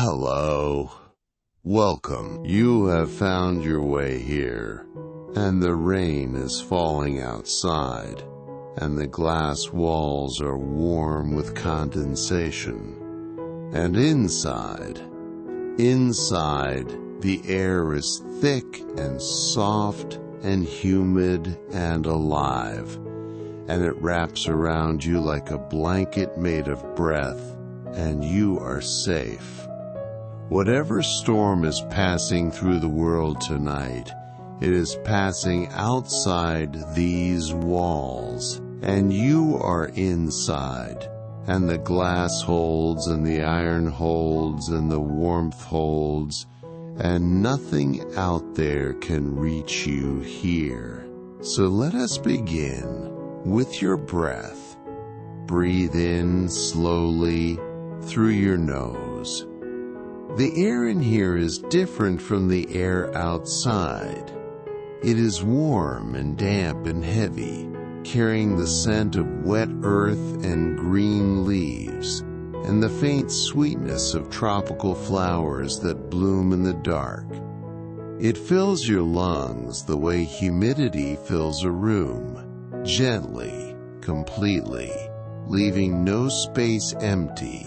Hello. Welcome. You have found your way here, and the rain is falling outside, and the glass walls are warm with condensation. And inside, the air is thick and soft and humid and alive, and it wraps around you like a blanket made of breath, and you are safe. Whatever storm is passing through the world tonight, it is passing outside these walls, and you are inside, and the glass holds, and the iron holds, and the warmth holds, and nothing out there can reach you here. So let us begin with your breath. Breathe in slowly through your nose. The air in here is different from the air outside. It is warm and damp and heavy, carrying the scent of wet earth and green leaves, and the faint sweetness of tropical flowers that bloom in the dark. It fills your lungs the way humidity fills a room, gently, completely, leaving no space empty,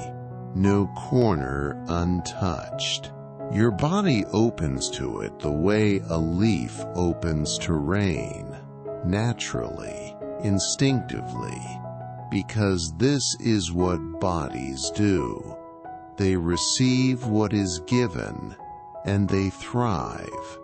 no corner untouched. Your body opens to it the way a leaf opens to rain, naturally, instinctively, because this is what bodies do. They receive what is given, and they thrive.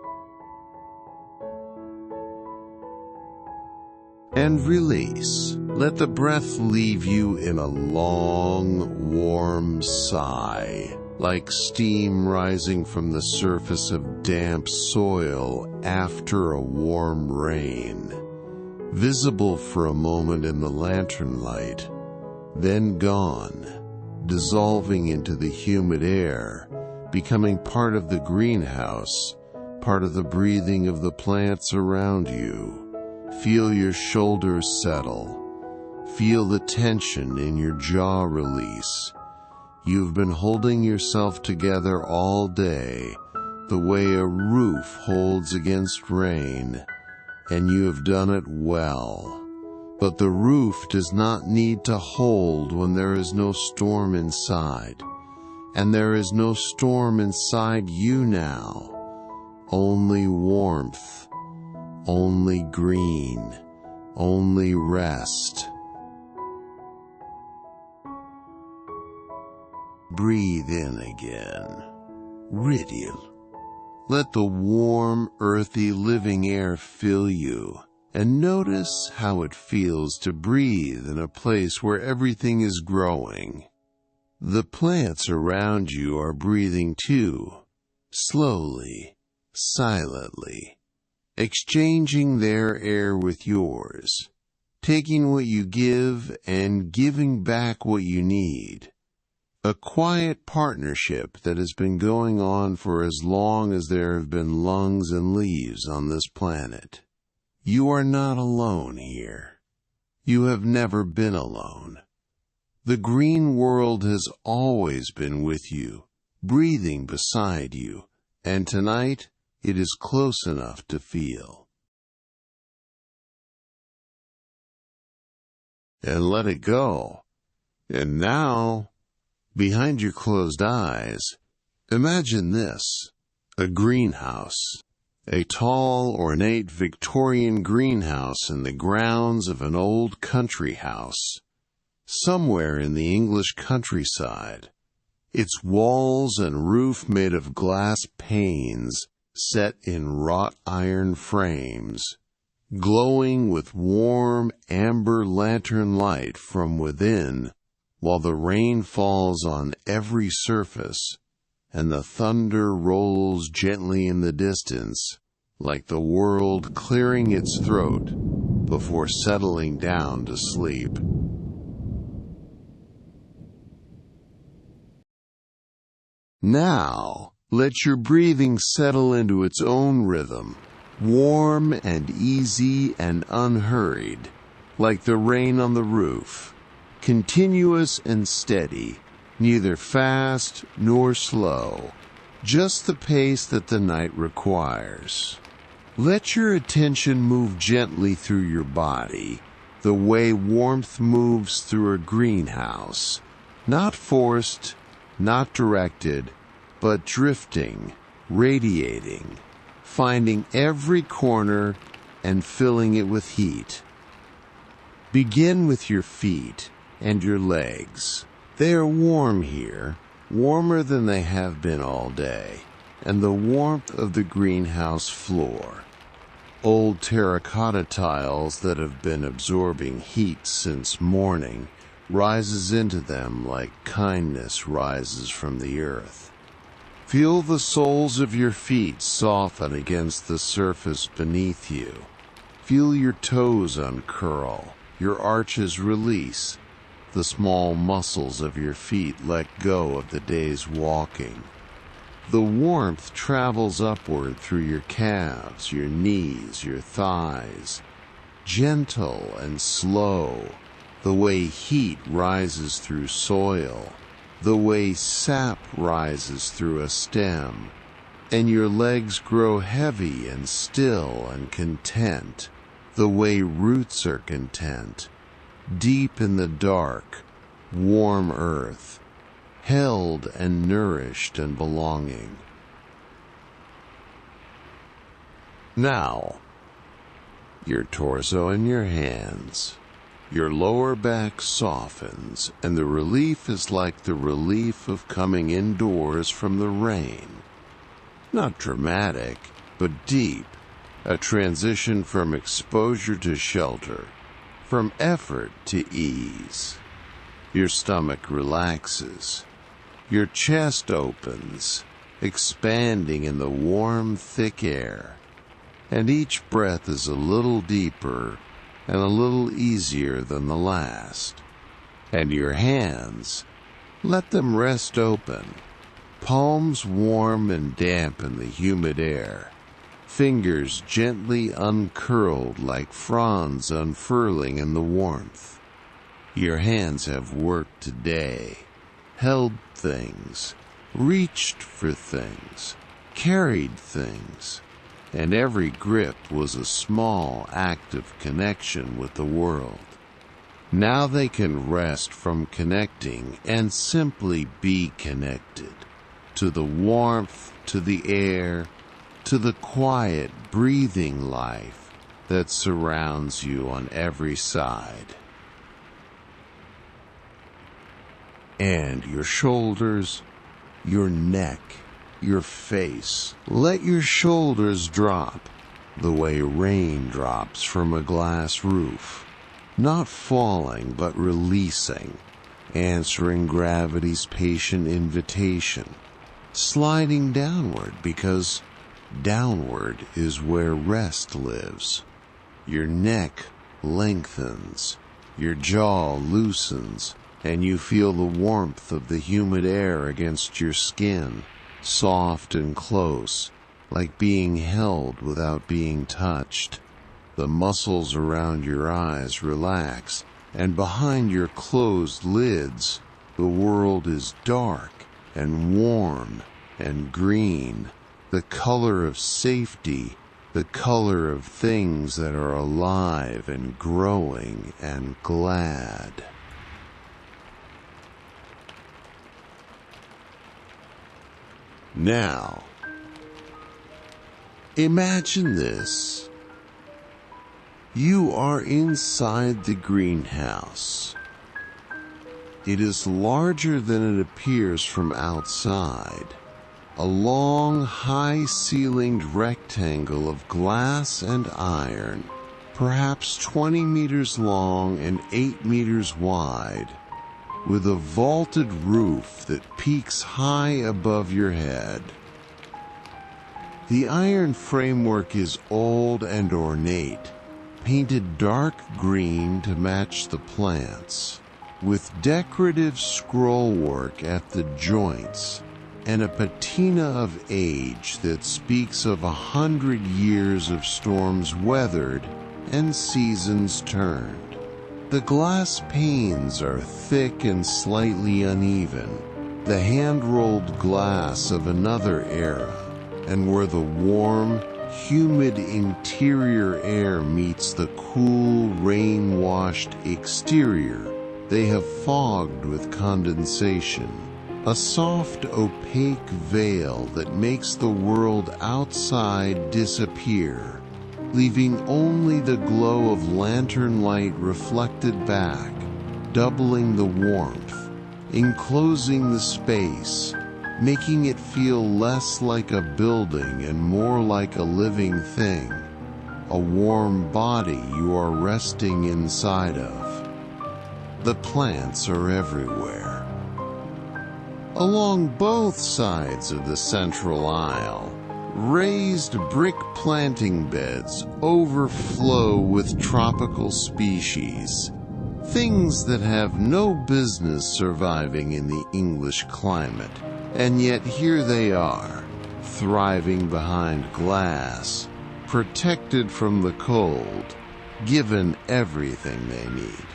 And release. Let the breath leave you in a long, warm sigh, like steam rising from the surface of damp soil after a warm rain, visible for a moment in the lantern light, then gone, dissolving into the humid air, becoming part of the greenhouse, part of the breathing of the plants around you. Feel your shoulders settle. Feel the tension in your jaw release. You've been holding yourself together all day, the way a roof holds against rain, and you have done it well. But the roof does not need to hold when there is no storm inside, and there is no storm inside you now. Only warmth. Only green, only rest. Breathe in again. Radial. Let the warm, earthy, living air fill you, and notice how it feels to breathe in a place where everything is growing. The plants around you are breathing too, slowly, silently, exchanging their air with yours, taking what you give and giving back what you need. A quiet partnership that has been going on for as long as there have been lungs and leaves on this planet. You are not alone here. You have never been alone. The green world has always been with you, breathing beside you, and tonight, it is close enough to feel. And let it go. And now, behind your closed eyes, imagine this, a greenhouse, a tall, ornate Victorian greenhouse in the grounds of an old country house, somewhere in the English countryside, its walls and roof made of glass panes, set in wrought iron frames, glowing with warm amber lantern light from within, while the rain falls on every surface, and the thunder rolls gently in the distance, like the world clearing its throat before settling down to sleep. Now, let your breathing settle into its own rhythm, warm and easy and unhurried, like the rain on the roof, continuous and steady, neither fast nor slow, just the pace that the night requires. Let your attention move gently through your body, the way warmth moves through a greenhouse, not forced, not directed, but drifting, radiating, finding every corner and filling it with heat. Begin with your feet and your legs. They are warm here, warmer than they have been all day, and the warmth of the greenhouse floor. Old terracotta tiles that have been absorbing heat since morning rises into them like kindness rises from the earth. Feel the soles of your feet soften against the surface beneath you. Feel your toes uncurl, your arches release. The small muscles of your feet let go of the day's walking. The warmth travels upward through your calves, your knees, your thighs, gentle and slow, the way heat rises through soil, the way sap rises through a stem, and your legs grow heavy and still and content, the way roots are content, deep in the dark, warm earth, held and nourished and belonging. Now, your torso and your hands. Your lower back softens, and the relief is like the relief of coming indoors from the rain. Not dramatic, but deep, a transition from exposure to shelter, from effort to ease. Your stomach relaxes. Your chest opens, expanding in the warm, thick air, and each breath is a little deeper and a little easier than the last. And your hands, let them rest open, palms warm and damp in the humid air, fingers gently uncurled like fronds unfurling in the warmth. Your hands have worked today, held things, reached for things, carried things, and every grip was a small act of connection with the world. Now they can rest from connecting and simply be connected to the warmth, to the air, to the quiet, breathing life that surrounds you on every side. And your shoulders, your neck, your face. Let your shoulders drop the way rain drops from a glass roof, not falling but releasing, answering gravity's patient invitation, sliding downward because downward is where rest lives. Your neck lengthens, your jaw loosens, and you feel the warmth of the humid air against your skin, soft and close, like being held without being touched. The muscles around your eyes relax, and behind your closed lids, the world is dark and warm and green, the color of safety, the color of things that are alive and growing and glad. Now, imagine this. You are inside the greenhouse. It is larger than it appears from outside. A long, high-ceilinged rectangle of glass and iron, perhaps 20 meters long and 8 meters wide, with a vaulted roof that peaks high above your head. The iron framework is old and ornate, painted dark green to match the plants, with decorative scrollwork at the joints and a patina of age that speaks of 100 years of storms weathered and seasons turned. The glass panes are thick and slightly uneven, the hand-rolled glass of another era, and where the warm, humid interior air meets the cool, rain-washed exterior, they have fogged with condensation, a soft, opaque veil that makes the world outside disappear, leaving only the glow of lantern light reflected back, doubling the warmth, enclosing the space, making it feel less like a building and more like a living thing, a warm body you are resting inside of. The plants are everywhere. Along both sides of the central aisle, raised brick planting beds overflow with tropical species, things that have no business surviving in the English climate, and yet here they are, thriving behind glass, protected from the cold, given everything they need.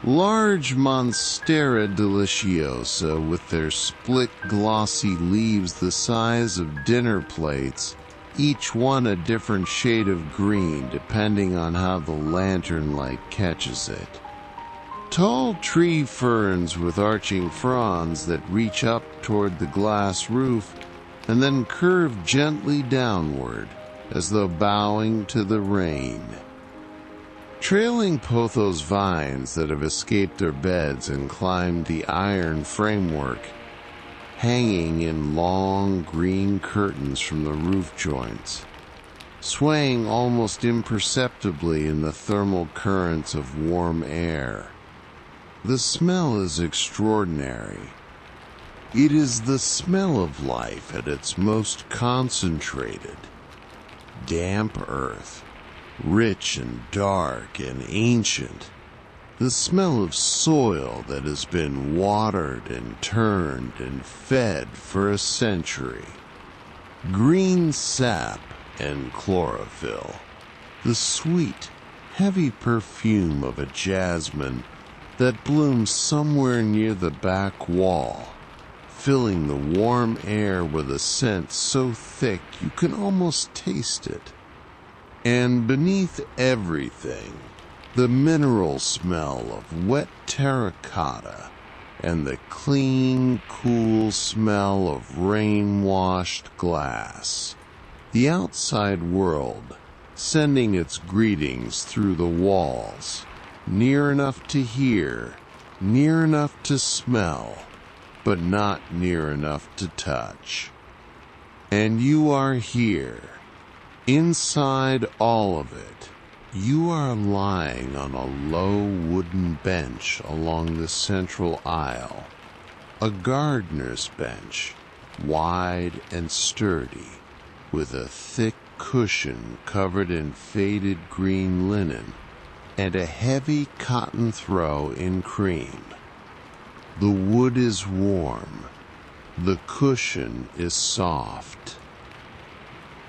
Large Monstera deliciosa with their split glossy leaves the size of dinner plates, each one a different shade of green depending on how the lantern light catches it. Tall tree ferns with arching fronds that reach up toward the glass roof and then curve gently downward as though bowing to the rain. Trailing pothos vines that have escaped their beds and climbed the iron framework, hanging in long green curtains from the roof joints, swaying almost imperceptibly in the thermal currents of warm air. The smell is extraordinary. It is the smell of life at its most concentrated. Damp earth, rich and dark and ancient, the smell of soil that has been watered and turned and fed for a century, green sap and chlorophyll, the sweet, heavy perfume of a jasmine that blooms somewhere near the back wall, filling the warm air with a scent so thick you can almost taste it. And beneath everything, the mineral smell of wet terracotta and the clean, cool smell of rain-washed glass. The outside world sending its greetings through the walls, near enough to hear, near enough to smell, but not near enough to touch. And you are here. Inside all of it, you are lying on a low wooden bench along the central aisle, a gardener's bench, wide and sturdy, with a thick cushion covered in faded green linen and a heavy cotton throw in cream. The wood is warm. The cushion is soft.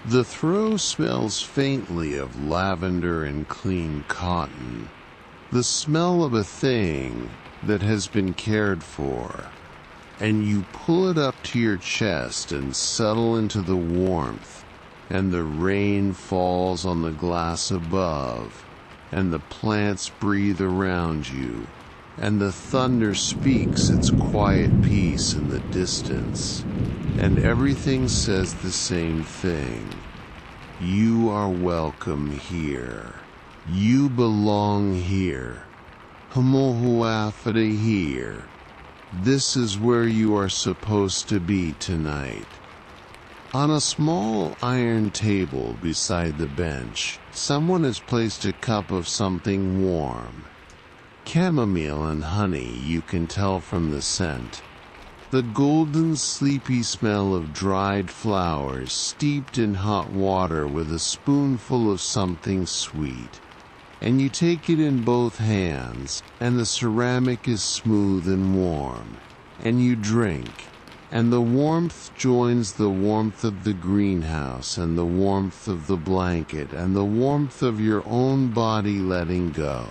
The throw smells faintly of lavender and clean cotton, the smell of a thing that has been cared for, and you pull it up to your chest and settle into the warmth, and the rain falls on the glass above, and the plants breathe around you, and the thunder speaks its quiet peace in the distance, and everything says the same thing. You are welcome here. You belong here. Hamohuafada here. This is where you are supposed to be tonight. On a small iron table beside the bench, someone has placed a cup of something warm. Chamomile and honey, you can tell from the scent. The golden, sleepy smell of dried flowers steeped in hot water with a spoonful of something sweet. And you take it in both hands, and the ceramic is smooth and warm. And you drink, and the warmth joins the warmth of the greenhouse, and the warmth of the blanket, and the warmth of your own body letting go.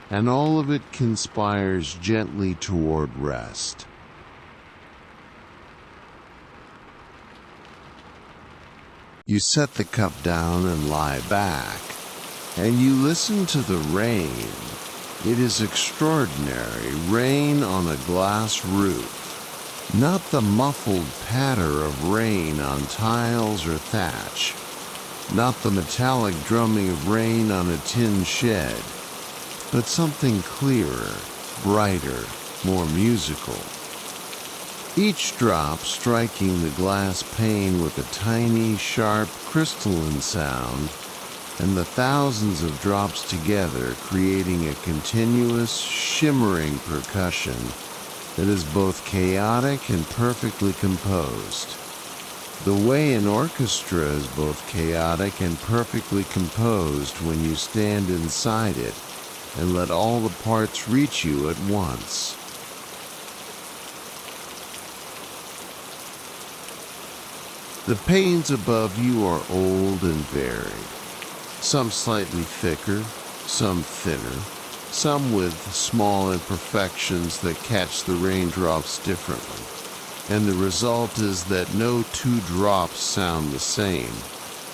And all of it conspires gently toward rest. You set the cup down and lie back, and you listen to the rain. It is extraordinary, rain on a glass roof, not the muffled patter of rain on tiles or thatch, not the metallic drumming of rain on a tin shed, but something clearer, brighter, more musical. Each drop striking the glass pane with a tiny, sharp, crystalline sound, and the thousands of drops together creating a continuous, shimmering percussion that is both chaotic and perfectly composed. The way an orchestra is both chaotic and perfectly composed when you stand inside it and let all the parts reach you at once. The panes above you are old and varied, some slightly thicker, some thinner, some with small imperfections that catch the raindrops differently, and the result is that no two drops sound the same,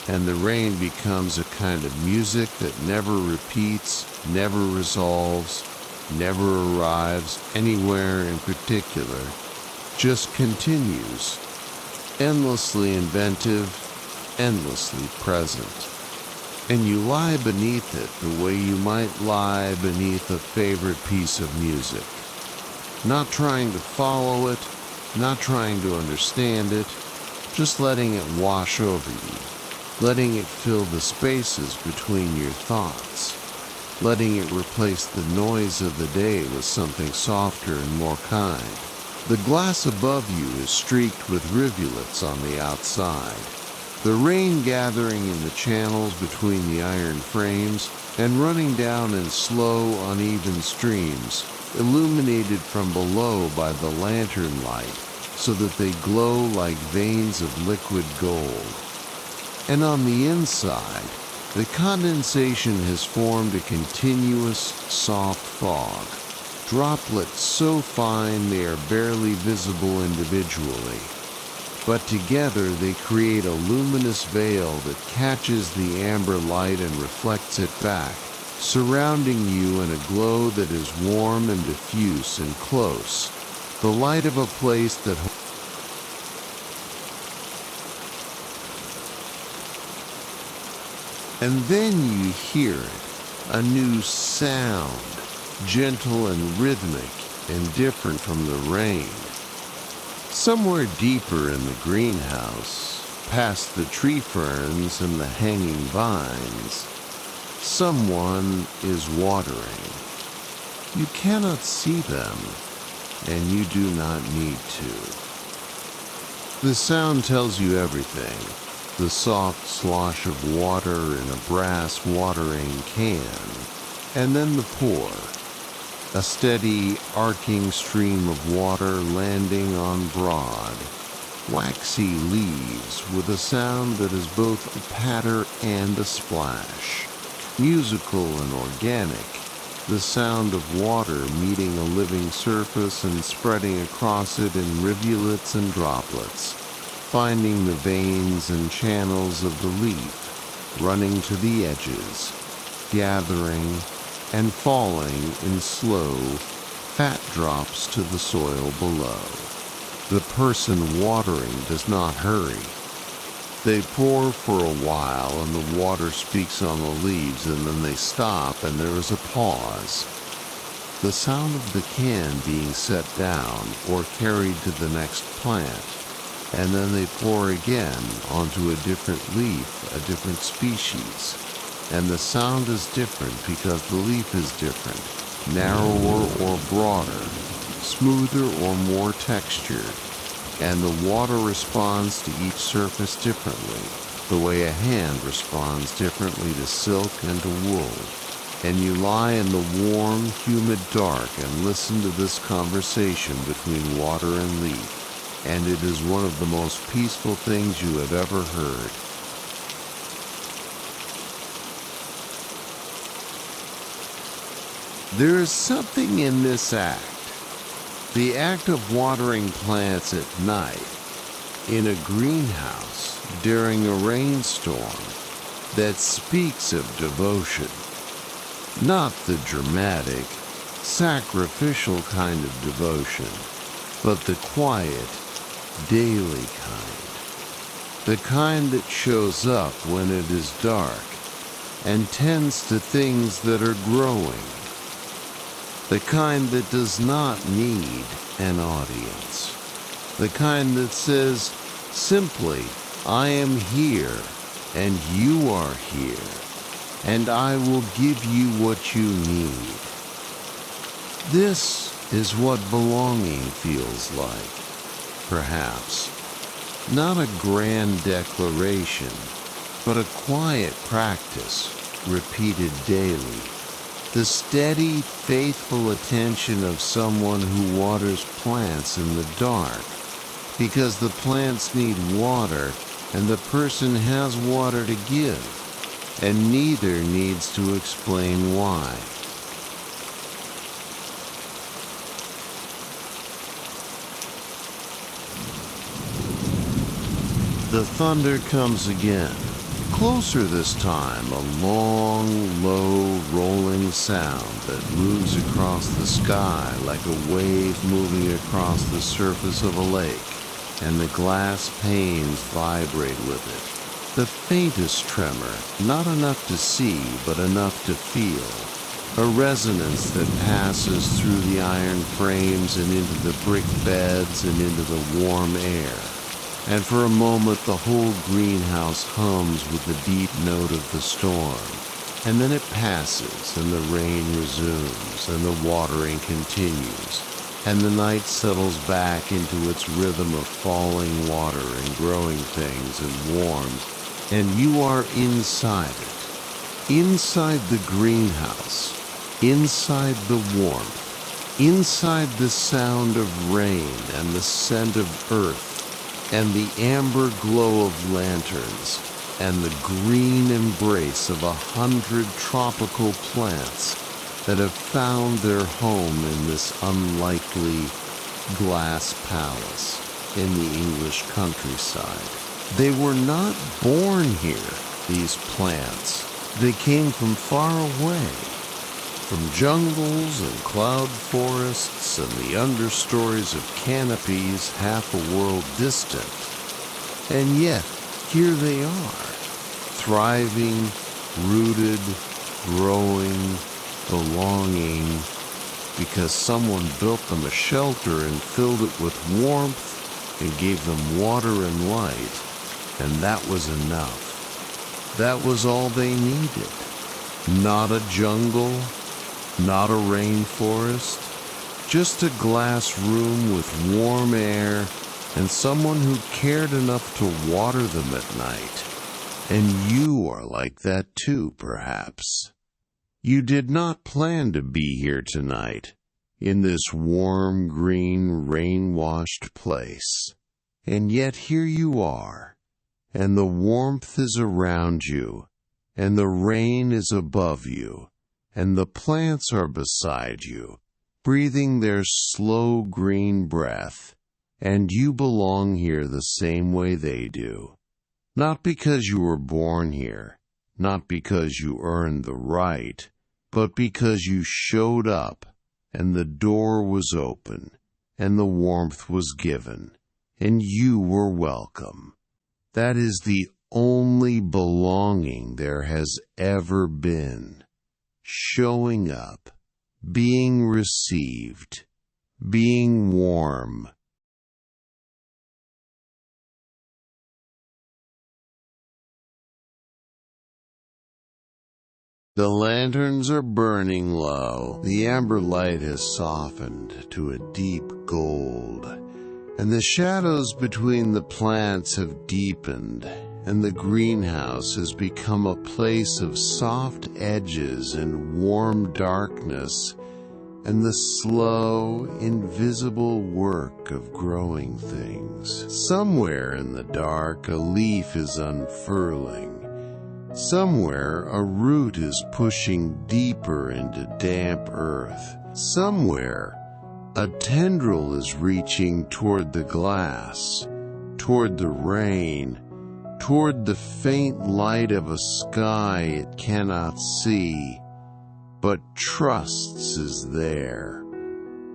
and the rain becomes a kind of music that never repeats, never resolves, never arrives anywhere in particular, just continues, endlessly inventive, endlessly present. And you lie beneath it the way you might lie beneath a favorite piece of music. Not trying to follow it, not trying to understand it, just letting it wash over you, letting it fill the spaces between your thoughts, letting it replace the noise of the day with something softer and more kind. The glass above you is streaked with rivulets on the outside, the rain gathering in the channels between the iron frames and running down in slow, uneven streams, illuminated from below by the lantern light so that they glow like veins of liquid gold. And on the inside, the condensation has formed a continuous, soft fog, droplets so fine they are barely visible individually, but together they create a luminous veil that catches the amber light and reflects it back, surrounding you in a glow that is warm and diffuse and close, the light of a place that and then you hear it, a new sound, gentle and rhythmic and different from the rain. Somewhere deeper in the greenhouse, past the tree ferns and the hanging vines, someone is watering. You cannot see them, and you do not need to. The sound tells you everything. The soft slosh of water in a brass watering can, and then the pour. A steady, arcing stream of water landing on broad, waxy leaves with a sound that is both a patter and a splash. Musical and organic, the sound of water meeting a living surface and spreading across it in rivulets and droplets, finding the veins and channels of the leaf, running to the edges, gathering, and falling in slow, fat drops to the soil below. The person watering does not hurry. They pour for a while and the water speaks on the leaves, and then they stop and there is a pause. The sound of the can being set down or carried to the next plant, and then they pour again onto a different leaf, a different species. And the sound is different because the leaf is different, narrower or broader, smoother or more textured, and the water responds to each surface differently, the way a hand responds differently to silk and to wool. And you lie in the warm, humid dark and listen to this conversation between water and leaf, and it is one of the most peaceful things you have ever heard. There is something in this act, the act of watering plants at night, in a greenhouse during a rainstorm that speaks of devotion. Not the dramatic, sacrificial kind of devotion, but the quiet, daily kind. The kind that shows up when it is dark and tends to things that are growing. The kind that does not need an audience. The kind that says simply, I am here and you are here, and I will give you what you need. This is what belonging feels like, perhaps. Not a grand declaration, but a quiet practice, repeated daily. The steady, faithful attention of someone who waters plants in the dark, because the plants need water and the person has water to give, and neither needs to explain why. The thunder comes again. Closer this time, a long, low, rolling sound that moves across the sky like a wave moving across the surface of a lake, and the glass panes vibrate with it. The faintest tremor, not enough to see, but enough to feel. A resonance that passes through the iron frames and into the brick beds and into the warm air. And for a moment the whole greenhouse hums with the deep note of the storm. And then it passes, and the rain resumes, and the watering continues, and the night settles back into its rhythm of falling water and growing things and warms, and you are inside it. Inside the greenhouse, inside the warmth, inside the sound of rain and the scent of earth, and the amber glow of lanterns, and the green embrace of 100 tropical plants that have found their home in this unlikely glass palace in the English countryside. They were not born here, these plants. They came from far away, from jungles and cloud forests and the understories of canopies half a world distant. And yet, here they are, thriving, rooted, growing, belonging, because someone built them a shelter and filled it with warmth and gave them water and light, and that was enough. That was all they needed. Not a jungle, not a rainforest, just a glass room with warm air and someone who cared enough to water them at night. And you are like that too, perhaps. You did not plan to be here tonight, in this warm, green, rain-washed place. And yet here you are, and the warmth is around you, and the rain is above you, and the plants are beside you, breathing their slow green breath, and you belong here the same way they do. Not because you were born here, not because you earned the right, but because you showed up, and the door was open, and the warmth was given, and you were welcome. That is the only belonging there has ever been. Showing up, being received, being warm. The lanterns are burning low. The amber light has softened to a deep gold, and the shadows between the plants have deepened, and the greenhouse has become a place of soft edges and warm darkness, and the slow, invisible work of growing things. Somewhere in the dark, a leaf is unfurling. Somewhere, a root is pushing deeper into damp earth. Somewhere, a tendril is reaching toward the glass. toward the rain, toward the faint light of a sky it cannot see, but trusts is there.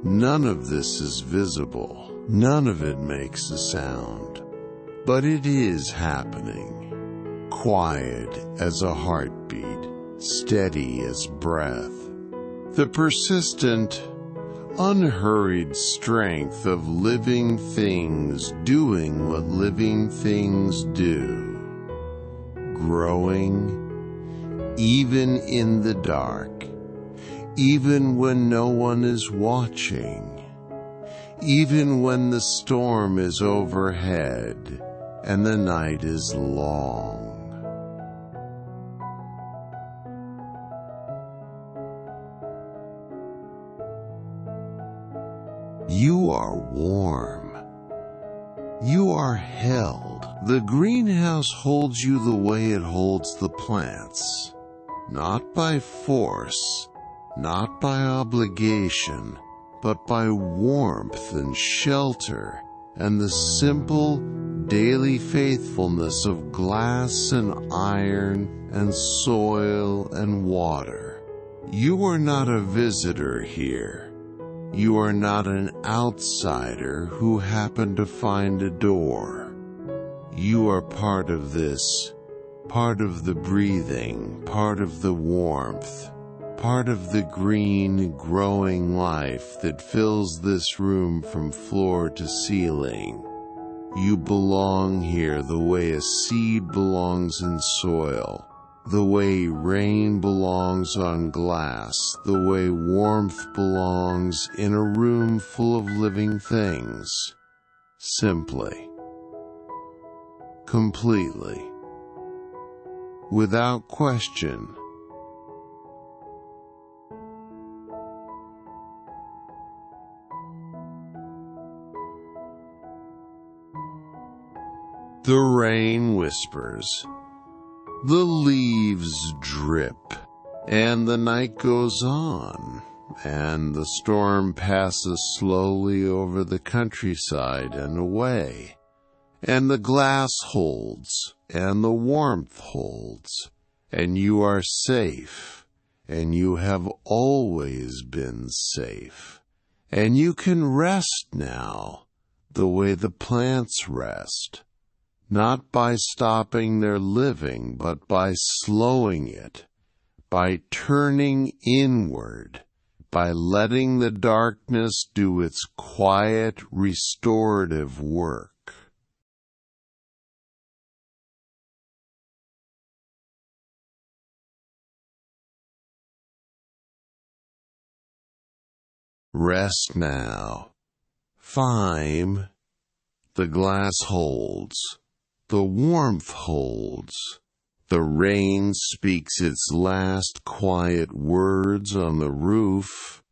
None of this is visible, none of it makes a sound, but it is happening, quiet as a heartbeat, steady as breath. The persistent, unhurried strength of living things doing what living things do, growing, even in the dark, even when no one is watching, even when the storm is overhead and the night is long. You are warm. You are held. The greenhouse holds you the way it holds the plants, not by force, not by obligation, but by warmth and shelter and the simple, daily faithfulness of glass and iron and soil and water. You are not a visitor here. You are not an outsider who happened to find a door. You are part of this, part of the breathing, part of the warmth, part of the green, growing life that fills this room from floor to ceiling. You belong here the way a seed belongs in soil, the way rain belongs on glass, the way warmth belongs in a room full of living things. Simply. Completely. Without question. The rain whispers. The leaves drip, and the night goes on, and the storm passes slowly over the countryside and away, and the glass holds, and the warmth holds, and you are safe, and you have always been safe, and you can rest now, the way the plants rest. Not by stopping their living, but by slowing it, by turning inward, by letting the darkness do its quiet, restorative work. Rest now. Fine. The glass holds. The warmth holds. The rain speaks its last quiet words on the roof,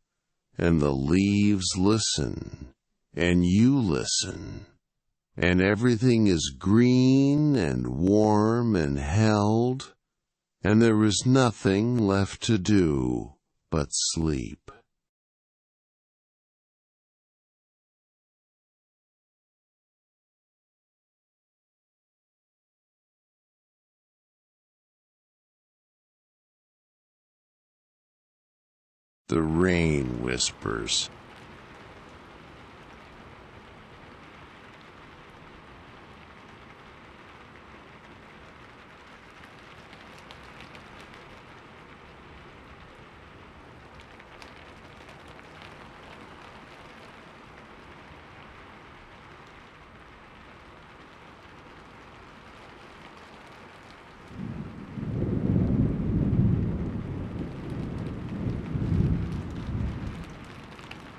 and the leaves listen, and you listen, and everything is green and warm and held, and there is nothing left to do but sleep. The rain whispers.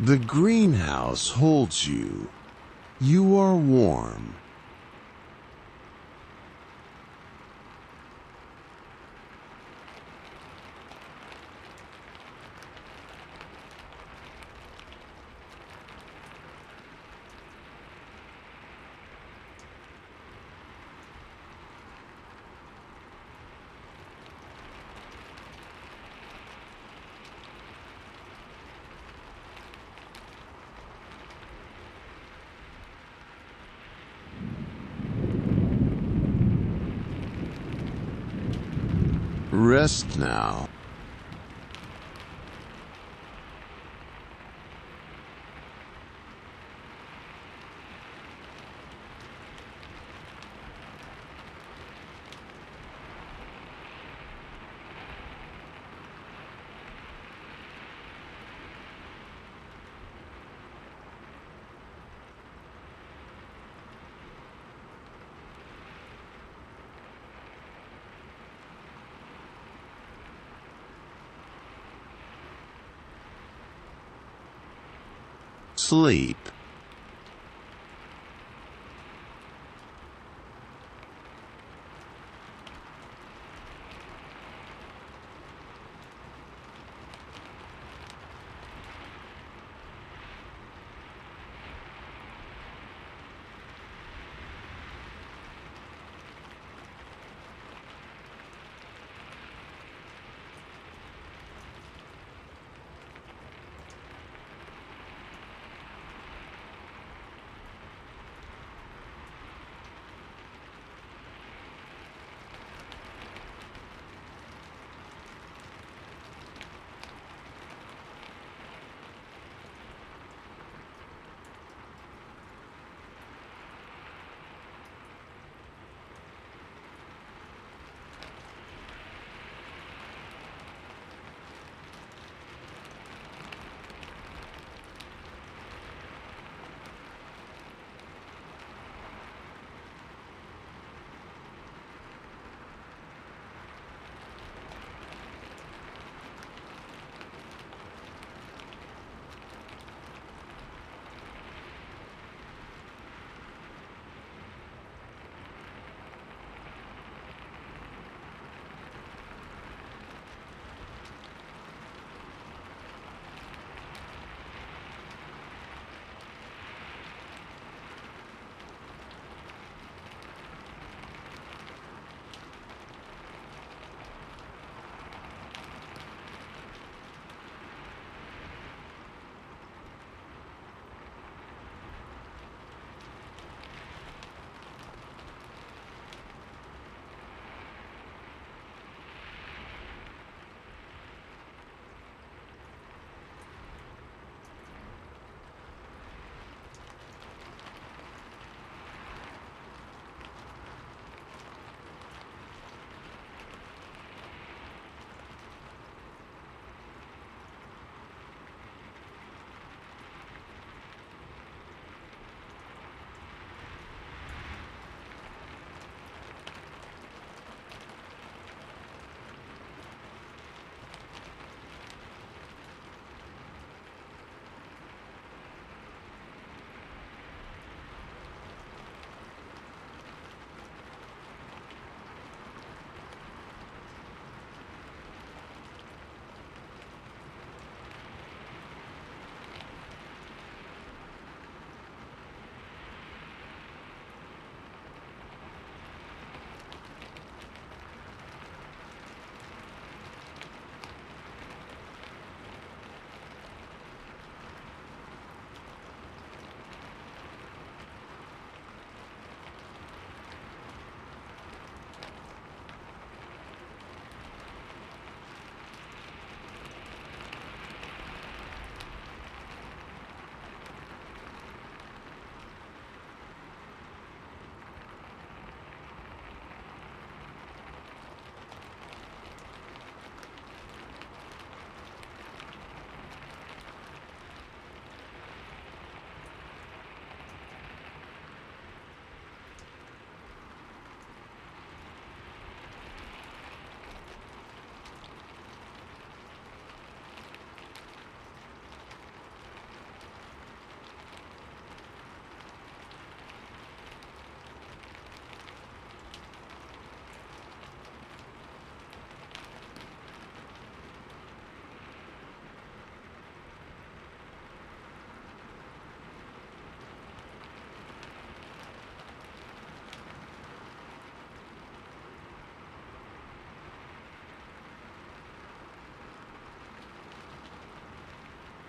The greenhouse holds you. You are warm. Rest now. Sleep.